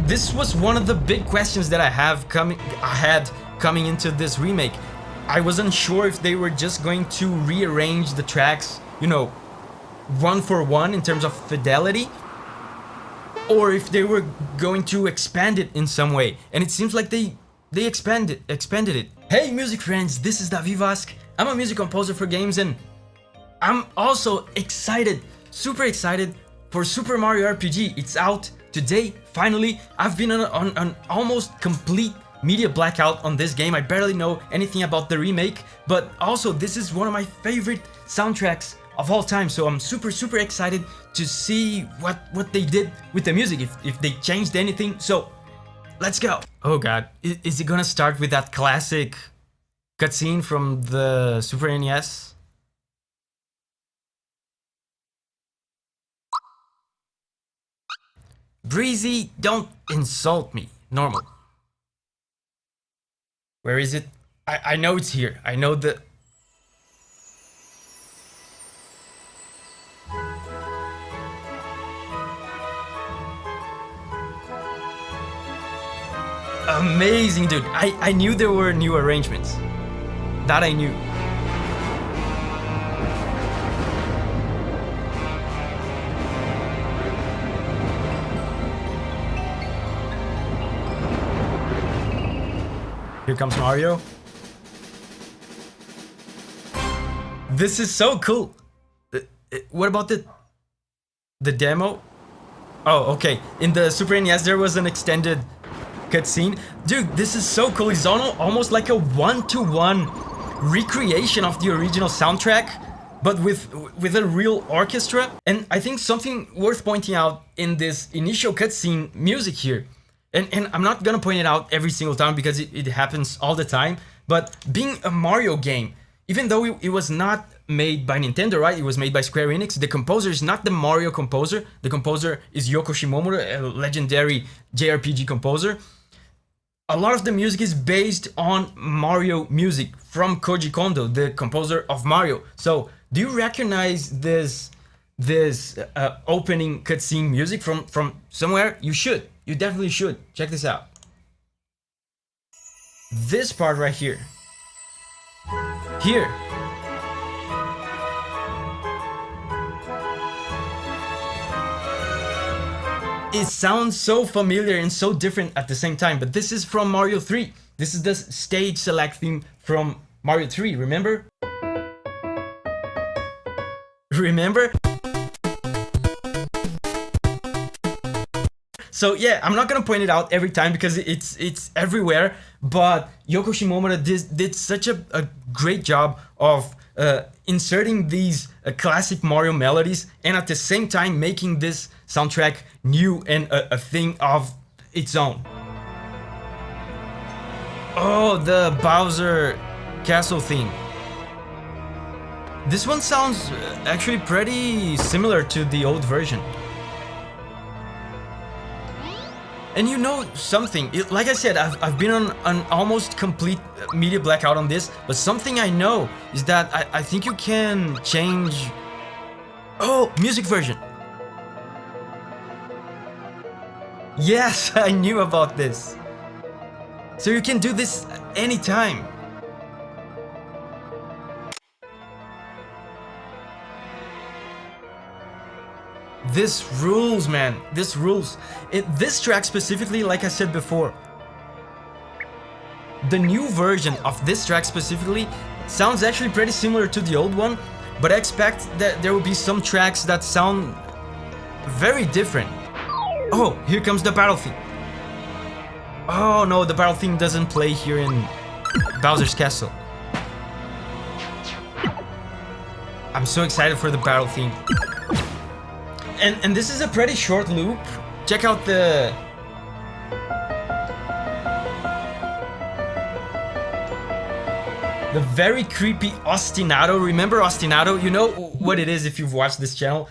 this was one of the big questions that I had coming into this remake. I wasn't sure if they were just going to rearrange the tracks, you know, one for one in terms of fidelity, or if they were going to expand it in some way. And it seems like they expanded it. Hey music friends, this is Davi Vasc. I'm a music composer for games, and I'm also excited, super excited for Super Mario RPG. It's out today, finally. I've been on an almost complete media blackout on this game. I barely know anything about the remake, but also this is one of my favorite soundtracks of all time, so I'm super excited to see what they did with the music, if they changed anything. So let's go. Oh god, is it gonna start with that classic cutscene from the Super NES? Breezy, don't insult me. Normal. Where is it? I know it's here. I know the... Amazing, dude. I knew there were new arrangements. That I knew. Here comes Mario. This is so cool. What about the demo? Oh, okay. In the Super NES there was an extended cutscene. Dude, this is so cool. It's almost like a one-to-one recreation of the original soundtrack, but with a real orchestra. And I think something worth pointing out in this initial cutscene music here, and I'm not gonna point it out every single time because it happens all the time, but being a Mario game, even though it was not made by Nintendo, right? It was made by Square Enix. The composer is not the Mario composer. The composer is Yoko Shimomura, a legendary JRPG composer. A lot of the music is based on Mario music from Koji Kondo, the composer of Mario. So, do you recognize this opening cutscene music from somewhere? You should. You definitely should. Check this out. This part right here. Here. It sounds so familiar and so different at the same time, but this is from Mario 3. This is the stage select theme from Mario 3, remember? Remember? So yeah, I'm not gonna point it out every time because it's everywhere, but Yoko Shimomura did such a great job of inserting these classic Mario melodies and at the same time making this soundtrack new and a thing of its own. Oh, the Bowser Castle theme. This one sounds actually pretty similar to the old version. And you know something, like I said, I've been on an almost complete media blackout on this, but something I know is that I think you can change... Oh, music version. Yes, I knew about this. So you can do this anytime. This rules, man. This rules. This track specifically, like I said before, the new version of this track specifically sounds actually pretty similar to the old one, but I expect that there will be some tracks that sound very different. Oh, here comes the battle theme. Oh no, the battle theme doesn't play here in Bowser's Castle. I'm so excited for the battle theme. And this is a pretty short loop. Check out the very creepy ostinato. Remember ostinato? You know what it is if you've watched this channel.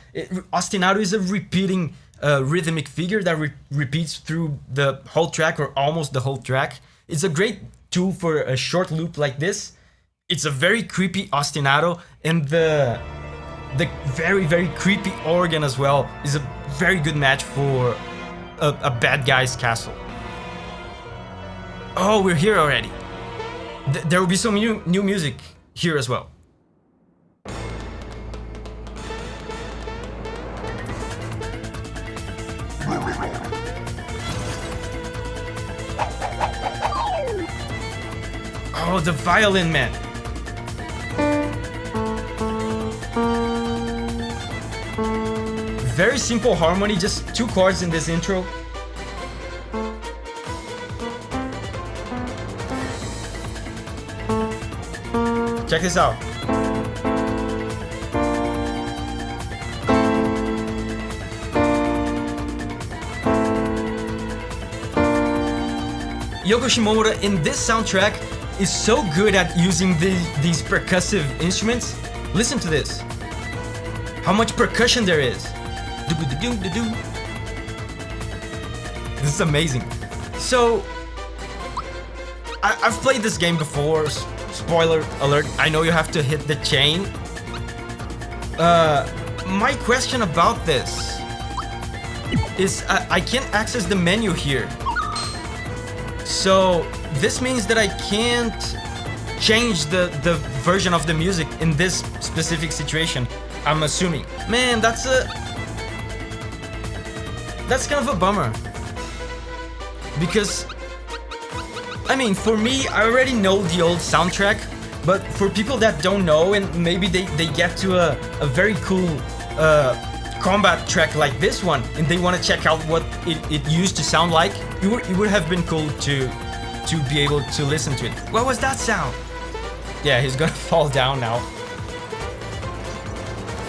Ostinato is a repeating rhythmic figure that repeats through the whole track or almost the whole track. It's a great tool for a short loop like this. It's a very creepy ostinato, and the very creepy organ as well is a very good match for a bad guy's castle. Oh, we're here already. There will be some new music here as well. Oh, the violin, man. Very simple harmony, just 2 chords in this intro. Check this out. Yoko Shimomura in this soundtrack is so good at using these percussive instruments. Listen to this. How much percussion there is. This is amazing. So, I've played this game before. Spoiler alert, I know you have to hit the chain. My question about this is I can't access the menu here. So this means that I can't change the version of the music in this specific situation, I'm assuming. Man, that's kind of a bummer. Because, I mean, for me, I already know the old soundtrack, but for people that don't know and maybe they get to a very cool combat track like this one and they want to check out what it used to sound like, it would have been cool to be able to listen to it. What was that sound? Yeah, he's gonna fall down now.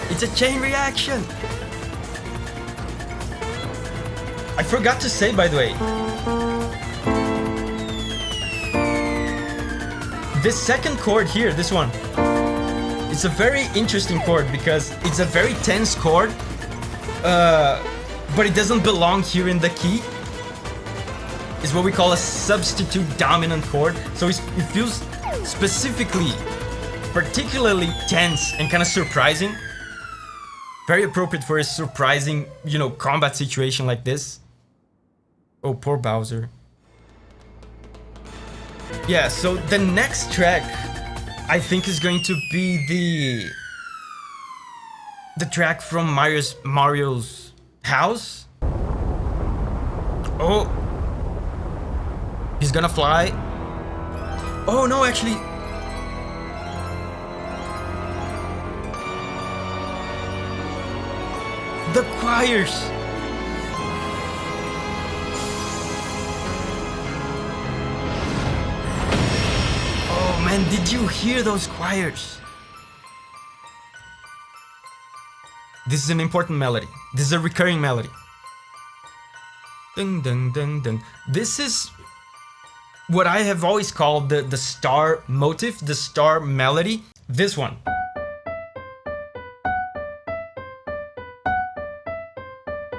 It's a chain reaction! I forgot to say, by the way, this second chord here, this one, it's a very interesting chord because it's a very tense chord, but it doesn't belong here in the key. It's what we call a substitute dominant chord, so it feels specifically, particularly tense and kind of surprising. Very appropriate for a surprising, combat situation like this. Oh, poor Bowser. Yeah, so the next track, I think, is going to be the track from Mario's house. Oh, he's gonna fly. Oh no, actually. The choirs. Oh man, did you hear those choirs? This is an important melody. This is a recurring melody. Dun dun dun dun. This is what I have always called the star motif, the star melody. This one.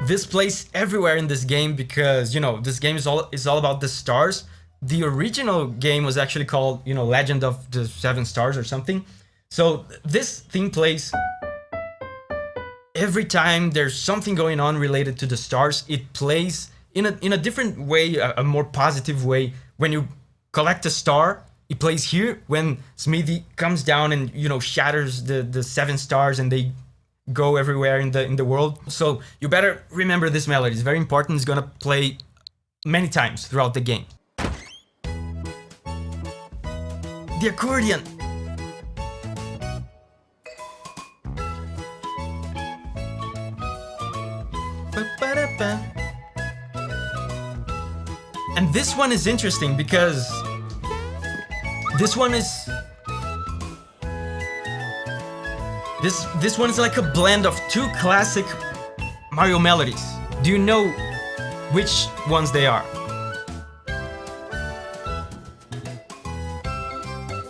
This plays everywhere in this game because, this game is all about the stars. The original game was actually called, Legend of the Seven Stars or something. So this thing plays every time there's something going on related to the stars. It plays in a different way, a more positive way. When you collect a star, it plays here. When Smithy comes down and, shatters the 7 stars and they go everywhere in the world. So you better remember this melody. It's very important. It's gonna play many times throughout the game. The accordion. And this one is interesting because this one is This one is like a blend of 2 classic Mario melodies. Do you know which ones they are?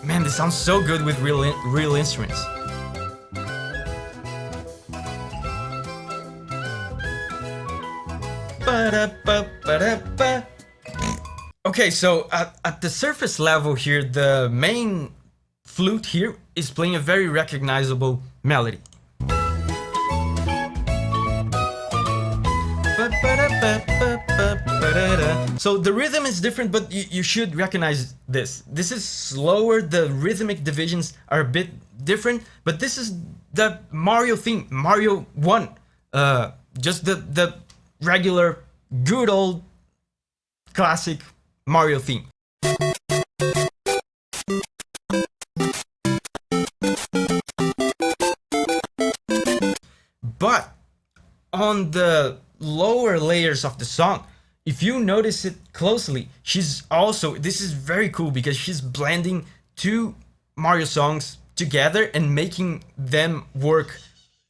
Man, this sounds so good with real instruments. Okay, so at the surface level here, the main flute here is playing a very recognizable melody. So the rhythm is different, but you should recognize this. This is slower, the rhythmic divisions are a bit different, but this is the Mario theme, Mario 1. Just the regular, good old, classic Mario theme. But on the lower layers of the song, if you notice it closely, she's also, this is very cool because she's blending two Mario songs together and making them work,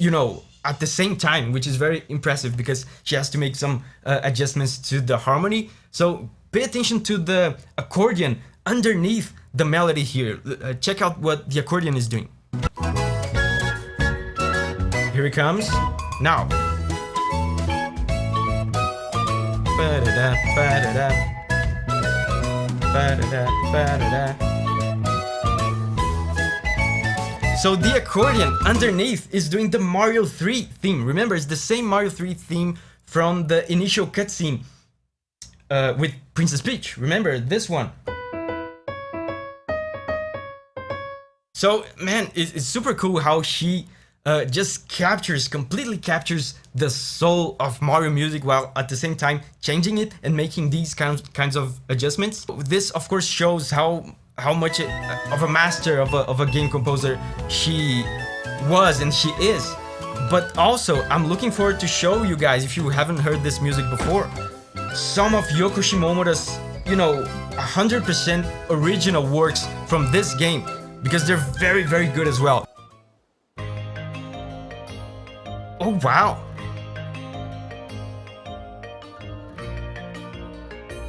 you know, at the same time, which is very impressive because she has to make some adjustments to the harmony. So pay attention to the accordion underneath the melody here. Check out what the accordion is doing. Here it comes. Now. Ba-da-da, ba-da-da. Ba-da-da, ba-da-da. So the accordion underneath is doing the Mario 3 theme. Remember, it's the same Mario 3 theme from the initial cutscene with Princess Peach. Remember this one. So, man, it's super cool how she just completely captures the soul of Mario music while at the same time changing it and making these kinds of adjustments. This, of course, shows how much of a master of a game composer she was and she is. But also, I'm looking forward to show you guys, if you haven't heard this music before, some of Yoko Shimomura's, you know, 100% original works from this game, because they're very, very good as well. Oh, wow.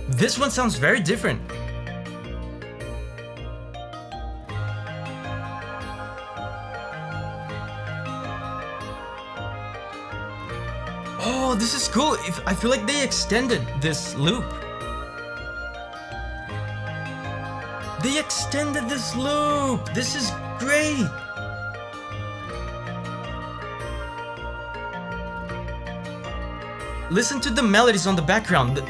This one sounds very different. Oh, this is cool. I feel like they extended this loop. They extended this loop. This is great. Listen to the melodies on the background.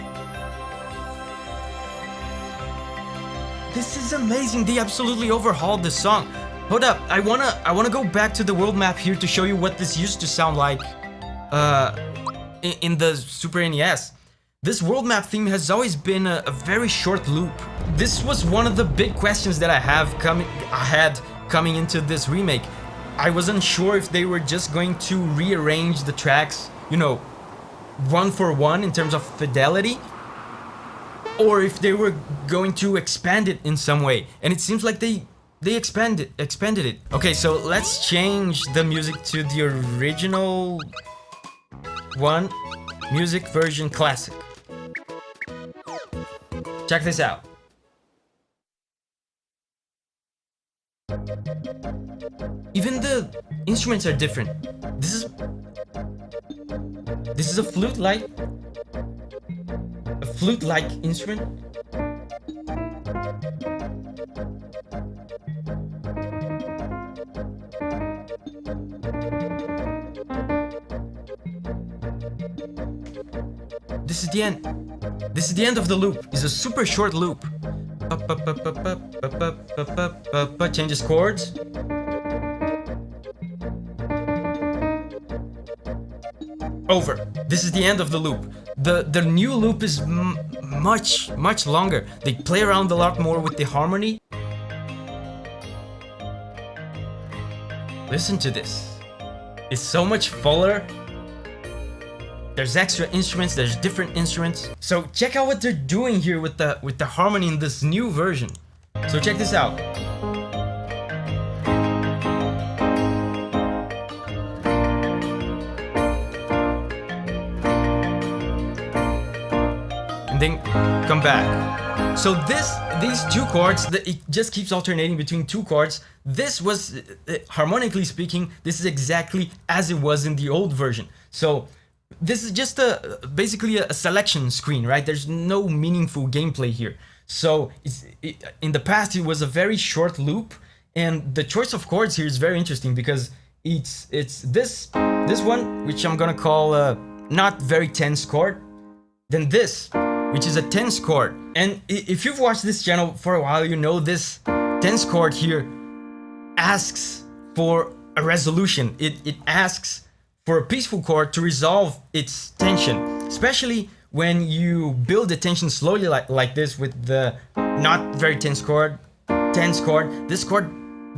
This is amazing. They absolutely overhauled the song. Hold up. I wanna go back to the world map here to show you what this used to sound like in the Super NES. This world map theme has always been a very short loop. This was one of the big questions that I had coming into this remake. I wasn't sure if they were just going to rearrange the tracks, you know, one for one in terms of fidelity, or if they were going to expand it in some way. And it seems like they expanded it. Okay, so let's change the music to the original one, music version classic. Check this out. Even the instruments are different. This is a flute-like instrument. This is the end. This is the end of the loop. It's a super short loop. Changes chords. Over. This is the end of the loop. The new loop is much longer. They play around a lot more with the harmony. Listen to this. It's so much fuller. There's extra instruments, there's different instruments. So check out what they're doing here with the harmony in this new version. So check this out. And then come back. So these two chords, it just keeps alternating between two chords. This was, harmonically speaking, this is exactly as it was in the old version. So this is just basically a selection screen, right? There's no meaningful gameplay here. So in the past, it was a very short loop, and the choice of chords here is very interesting because it's this one, which I'm gonna call not very tense chord, then this, which is a tense chord. And if you've watched this channel for a while, you know this tense chord here asks for a resolution. It asks for a peaceful chord to resolve its tension, especially when you build the tension slowly like this with the not very tense chord. This chord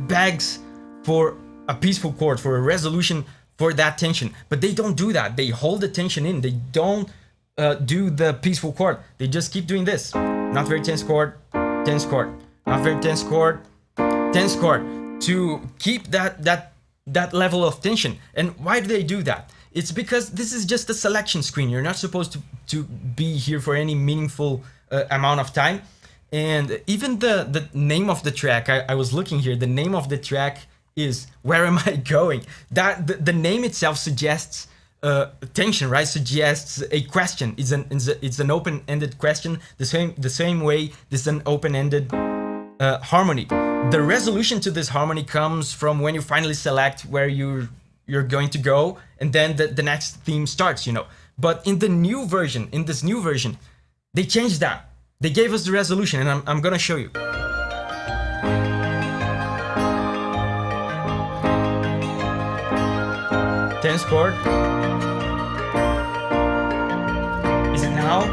begs for a peaceful chord, for a resolution for that tension. But they don't do that. They hold the tension in. They don't do the peaceful chord. They just keep doing this. Not very tense chord, not very tense chord, to keep that level of tension. And why do they do that? It's because this is just a selection screen. You're not supposed to be here for any meaningful amount of time. And even the name of the track, I was looking here, the name of the track is Where Am I Going? That the name itself suggests tension, right? Suggests a question. It's an open-ended question, the same way this is an open-ended harmony. The resolution to this harmony comes from when you finally select where you're going to go, and then the next theme starts, you know. But in this new version, they changed that. They gave us the resolution, and I'm gonna show you. Tense chord. Is it now?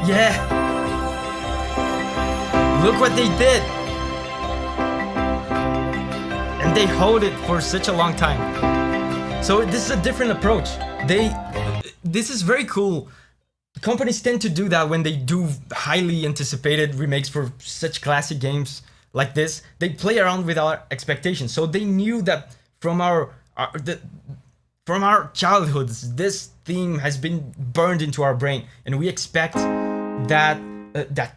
Yeah. Look what they did. And they hold it for such a long time. So this is a different approach. This is very cool. Companies tend to do that when they do highly anticipated remakes for such classic games like this. They play around with our expectations. So they knew that from our childhoods, this theme has been burned into our brain, and we expect that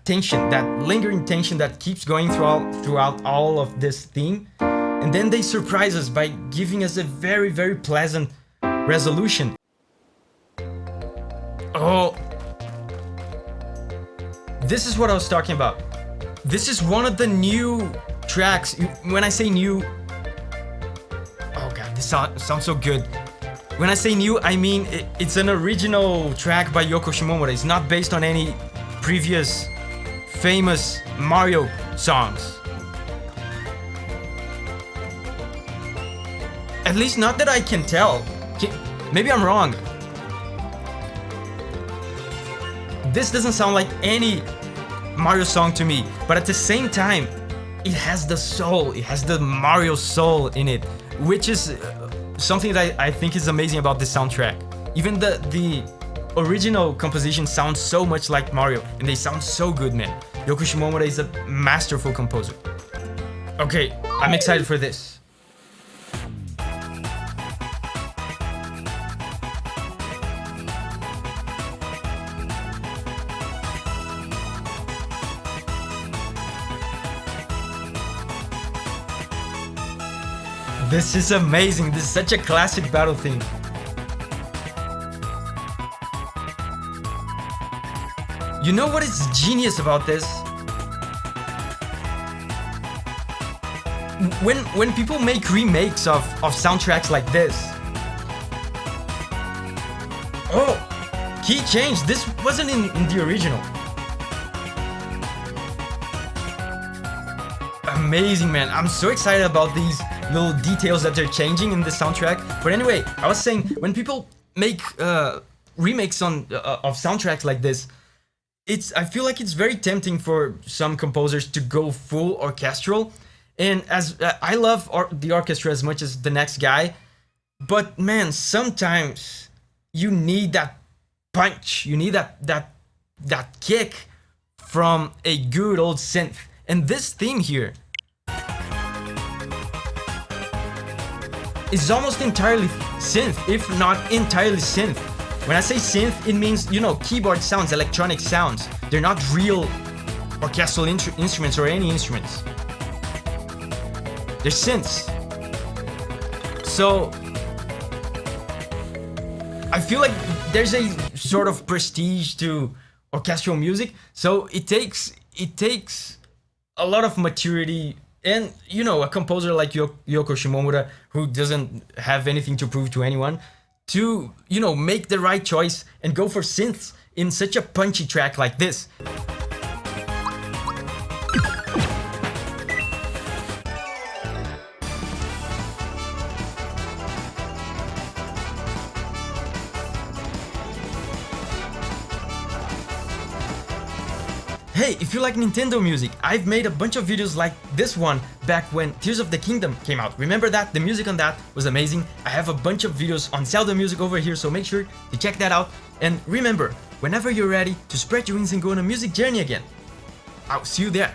tension, that lingering tension that keeps going throughout all of this theme. And then they surprise us by giving us a very, very pleasant resolution. Oh, this is what I was talking about. This is one of the new tracks. When I say new, oh god, this sounds so good. When I say new, I mean it's an original track by Yoko Shimomura. It's not based on any previous famous Mario songs. At least not that I can tell. Maybe I'm wrong. This doesn't sound like any Mario song to me, but at the same time, it has the soul, it has the Mario soul in it, which is something that I think is amazing about this soundtrack. Even the original composition sounds so much like Mario, and they sound so good, man. Yoko Shimomura is a masterful composer. Okay, I'm excited for this. This is amazing. This is such a classic battle theme. You know what is genius about this? When people make remakes of soundtracks like this. Oh, key change. This wasn't in the original. Amazing, man. I'm so excited about these little details that they're changing in the soundtrack. But anyway, I was saying, when people make remakes of soundtracks like this, I feel like it's very tempting for some composers to go full orchestral. And as I love the orchestra as much as the next guy, but man, sometimes you need that punch, you need that kick from a good old synth. And this theme here is almost entirely synth, if not entirely synth. When I say synth, it means, you know, keyboard sounds, electronic sounds. They're not real orchestral instruments or any instruments. They're synths. So I feel like there's a sort of prestige to orchestral music. So it takes a lot of maturity. And, you know, a composer like Yoko Shimomura, who doesn't have anything to prove to anyone, to, you know, make the right choice and go for synths in such a punchy track like this. Hey, if you like Nintendo music, I've made a bunch of videos like this one back when Tears of the Kingdom came out. Remember that? The music on that was amazing. I have a bunch of videos on Zelda music over here, so make sure to check that out. And remember, whenever you're ready to spread your wings and go on a music journey again, I'll see you there.